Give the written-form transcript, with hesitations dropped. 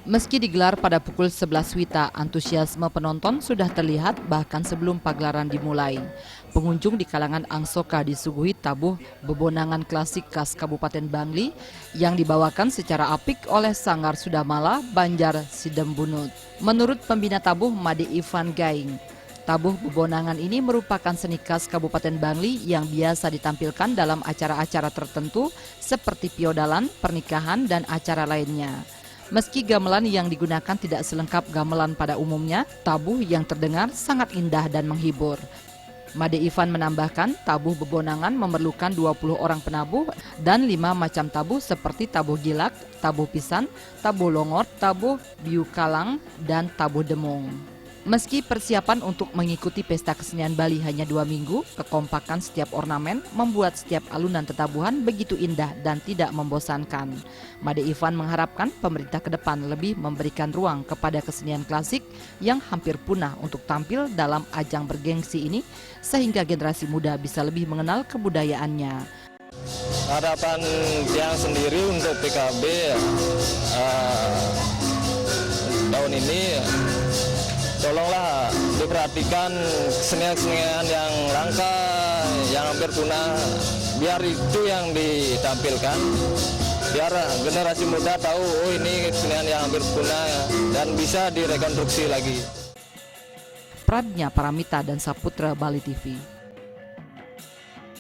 Meski digelar pada pukul 11 WITA, antusiasme penonton sudah terlihat bahkan sebelum pagelaran dimulai. Pengunjung di kalangan angsoka disuguhi tabuh bebonangan klasik khas Kabupaten Bangli yang dibawakan secara apik oleh Sanggar Sudamala Banjar Sidembunut. Menurut pembina tabuh Made Ivan Gaing, tabuh bebonangan ini merupakan seni khas Kabupaten Bangli yang biasa ditampilkan dalam acara-acara tertentu seperti piodalan, pernikahan, dan acara lainnya. Meski gamelan yang digunakan tidak selengkap gamelan pada umumnya, tabuh yang terdengar sangat indah dan menghibur. Made Ivan menambahkan, tabuh bebonangan memerlukan 20 orang penabuh dan 5 macam tabuh seperti tabuh gilak, tabuh pisan, tabuh longot, tabuh biu kalang, dan tabuh demung. Meski persiapan untuk mengikuti pesta kesenian Bali hanya 2 minggu, kekompakan setiap ornamen membuat setiap alunan tetabuhan begitu indah dan tidak membosankan. Made Ivan mengharapkan pemerintah ke depan lebih memberikan ruang kepada kesenian klasik yang hampir punah untuk tampil dalam ajang bergengsi ini, sehingga generasi muda bisa lebih mengenal kebudayaannya. Harapan yang sendiri untuk PKB tahun ini, tolonglah diperhatikan kesenian-kesenian yang langka, yang hampir punah, biar itu yang ditampilkan. Biar generasi muda tahu, oh ini kesenian yang hampir punah dan bisa direkonstruksi lagi. Pradnya Paramita dan Saputra, Bali TV.